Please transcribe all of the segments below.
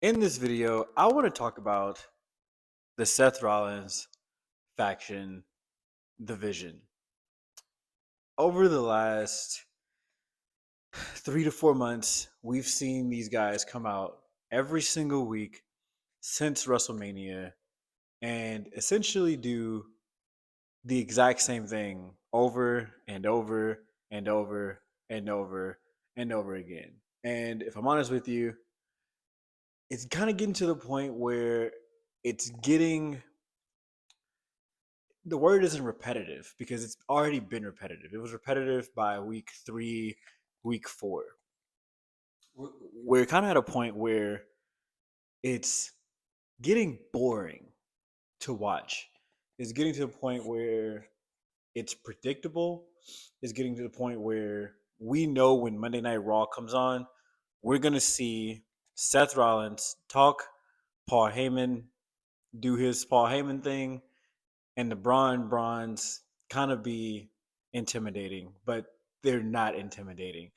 In this video, I want to talk about the Seth Rollins faction division. Over the last 3 to 4 months, we've seen these guys come out every single week since WrestleMania and essentially do the exact same thing over and over and over and over and over again. And if I'm honest with you, it's kind of getting to the point where it's getting the word isn't repetitive because it's already been repetitive. It was repetitive by week three, week four. We're kind of at a point where it's getting boring to watch. It's getting to the point where it's predictable. It's getting to the point where we know when Monday Night Raw comes on, we're going to see Seth Rollins talk, Paul Heyman do his Paul Heyman thing, and the Brawns kind of be intimidating, but they're not intimidating.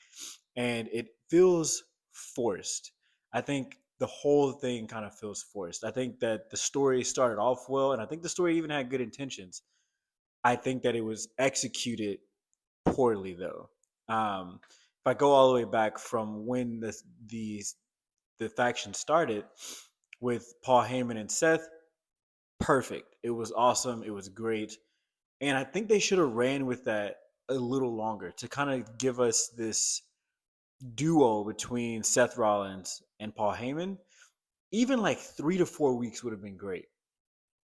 And it feels forced. I think the whole thing kind of feels forced. I think that the story started off well, and I think the story even had good intentions. I think that it was executed poorly, though. If I go all the way back from when the faction started with Paul Heyman and Seth, perfect. It was awesome. It was great. And I think they should have ran with that a little longer to kind of give us this duo between Seth Rollins and Paul Heyman. Even like 3 to 4 weeks would have been great.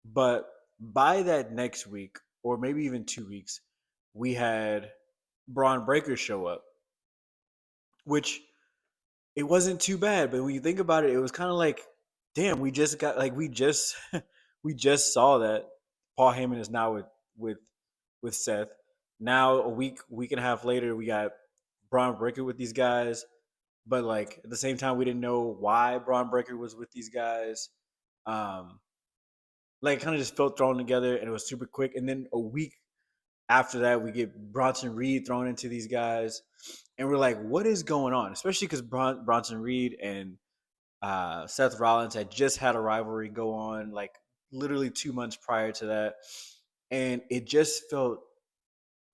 But by that next week, or maybe even 2 weeks, we had Braun Breaker show up, which it wasn't too bad. But when you think about it, it was kind of like, damn, we just we just saw that Paul Heyman is now with with Seth. Now a week and a half later, we got Braun Breaker with these guys, but like at the same time, we didn't know why Braun Breaker was with these guys. Um, like it kind of just felt thrown together, and it was super quick. And then a week after that, we get Bronson Reed thrown into these guys, and we're like, what is going on? Especially because Bronson Reed and Seth Rollins had just had a rivalry go on, like literally 2 months prior to that, and it just felt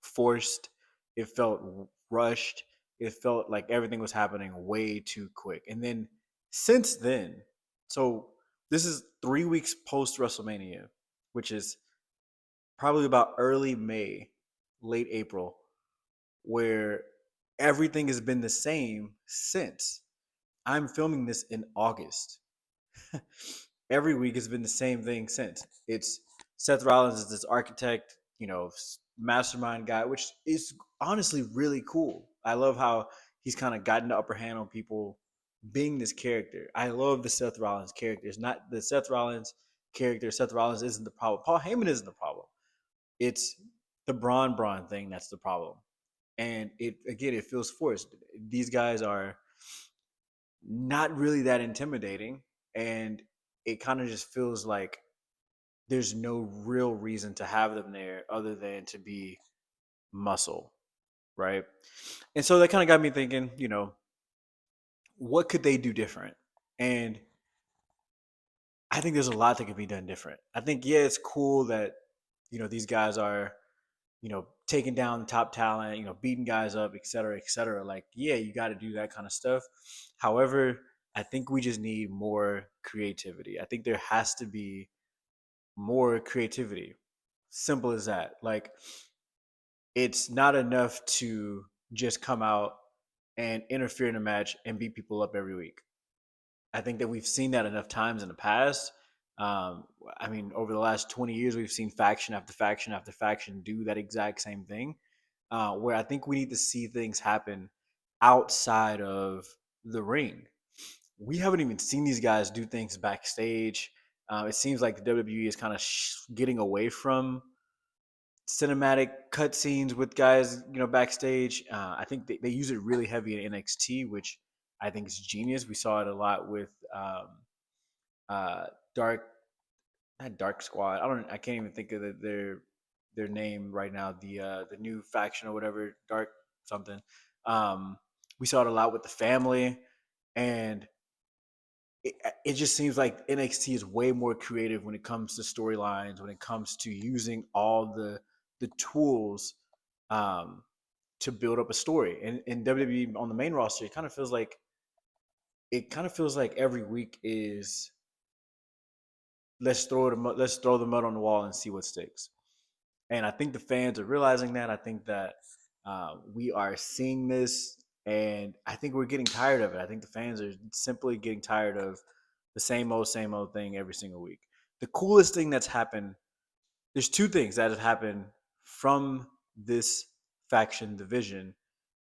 forced. It felt rushed. It felt like everything was happening way too quick. And then since then, so this is 3 weeks post WrestleMania, which is probably about early May, late April, where everything has been the same since. I'm filming this in August. Every week has been the same thing since. It's Seth Rollins is this architect, mastermind guy, which is honestly really cool. I love how he's kind of gotten the upper hand on people being this character. I love the Seth Rollins character. It's not the Seth Rollins character. Seth Rollins isn't the problem. Paul Heyman isn't the problem. It's the Braun thing that's the problem. And it feels forced. These guys are not really that intimidating, and it kind of just feels like there's no real reason to have them there other than to be muscle, right? And so that kind of got me thinking, what could they do different? And I think there's a lot that could be done different. I think, yeah, it's cool that these guys are taking down top talent, beating guys up, et cetera, et cetera. Like, yeah, you got to do that kind of stuff. However, I think we just need more creativity. I think there has to be more creativity. Simple as that. Like, it's not enough to just come out and interfere in a match and beat people up every week. I think that we've seen that enough times in the past. Um, I mean, over the last 20 years, we've seen faction after faction after faction do that exact same thing. Where I think we need to see things happen outside of the ring. We haven't even seen these guys do things backstage. It seems like the WWE is kind of getting away from cinematic cutscenes with guys, backstage. I think they use it really heavy in NXT, which I think is genius. We saw it a lot with uh, Dark, not Dark Squad. I can't even think of their name right now. The new faction or whatever, Dark something. Um, we saw it a lot with the family, and it, it just seems like NXT is way more creative when it comes to storylines, when it comes to using all the tools um, to build up a story. And in WWE on the main roster, it kind of feels like every week is let's throw the mud on the wall and see what sticks. And I think the fans are realizing that. I think that we are seeing this, and I think we're getting tired of it. I think the fans are simply getting tired of the same old thing every single week. The coolest thing that's happened, there's two things that have happened from this faction division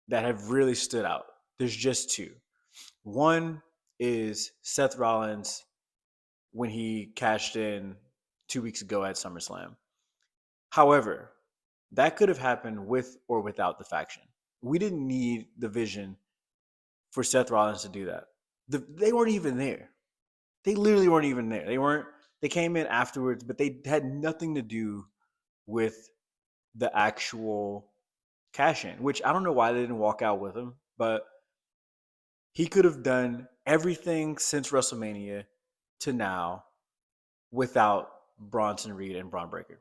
that have really stood out. There's just two. One is Seth Rollins when he cashed in 2 weeks ago at SummerSlam. However, that could have happened with or without the faction. We didn't need the vision for Seth Rollins to do that. They weren't even there. They literally weren't even there. They weren't. They came in afterwards, but they had nothing to do with the actual cash in. Which I don't know why they didn't walk out with him, but he could have done everything since WrestleMania to now without Bronson Reed and Braun Breaker.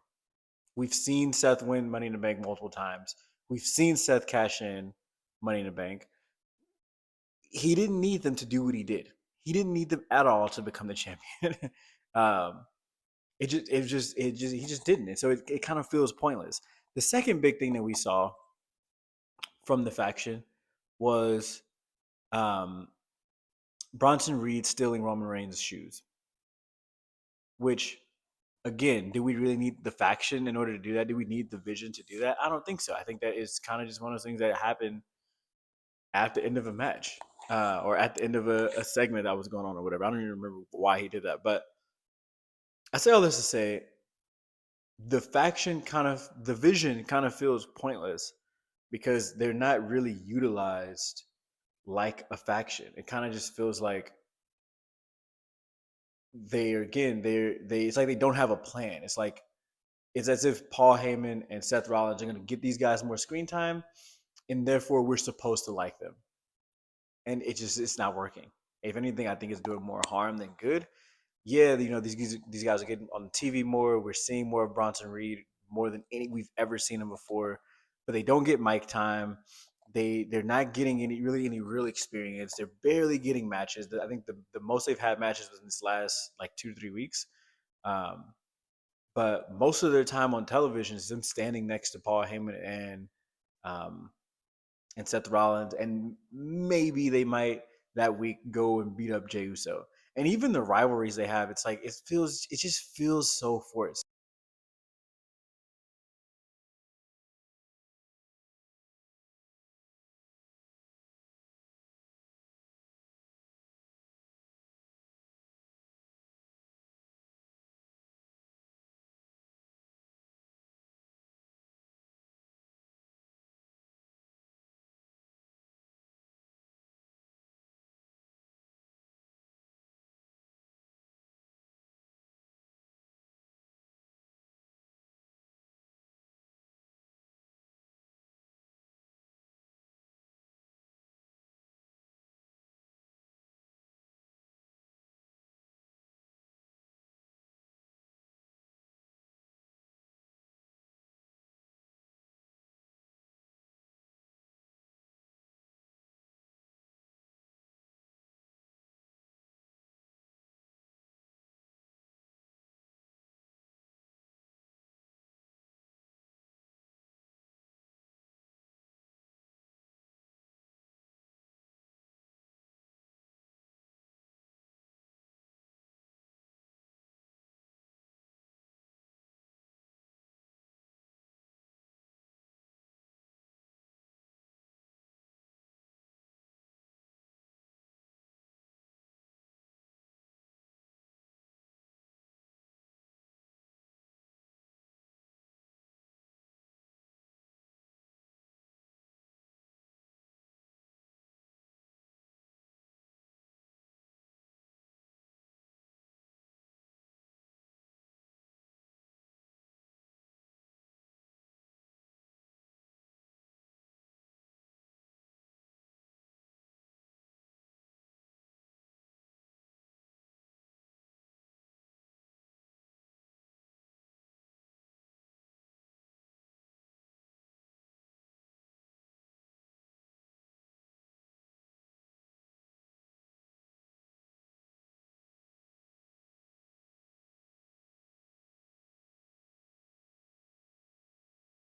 We've seen Seth win Money in the Bank multiple times. We've seen Seth cash in Money in the Bank. He didn't need them to do what he did. He didn't need them at all to become the champion. um, he just didn't. And so it kind of feels pointless. The second big thing that we saw from the faction was um, Bronson Reed stealing Roman Reigns' shoes, which again, do we really need the faction in order to do that? Do we need the vision to do that? I don't think so. I think that is kind of just one of those things that happen at the end of a match or at the end of a segment that was going on or whatever. I don't even remember why he did that. But I say all this to say the vision kind of feels pointless because they're not really utilized like a faction. It kind of just feels like it's like they don't have a plan. It's as if Paul Heyman and Seth Rollins are going to get these guys more screen time, and therefore we're supposed to like them. And it's not working. If anything, I think it's doing more harm than good. Yeah, these guys are getting on TV more. We're seeing more of Bronson Reed more than any we've ever seen him before, but they don't get mic time. They're not getting any real experience. They're barely getting matches. I think the most they've had matches was in this last like 2 to 3 weeks. Um, but most of their time on television is them standing next to Paul Heyman um, and Seth Rollins, and maybe they might that week go and beat up Jey Uso. And even the rivalries they have, it's like it just feels so forced.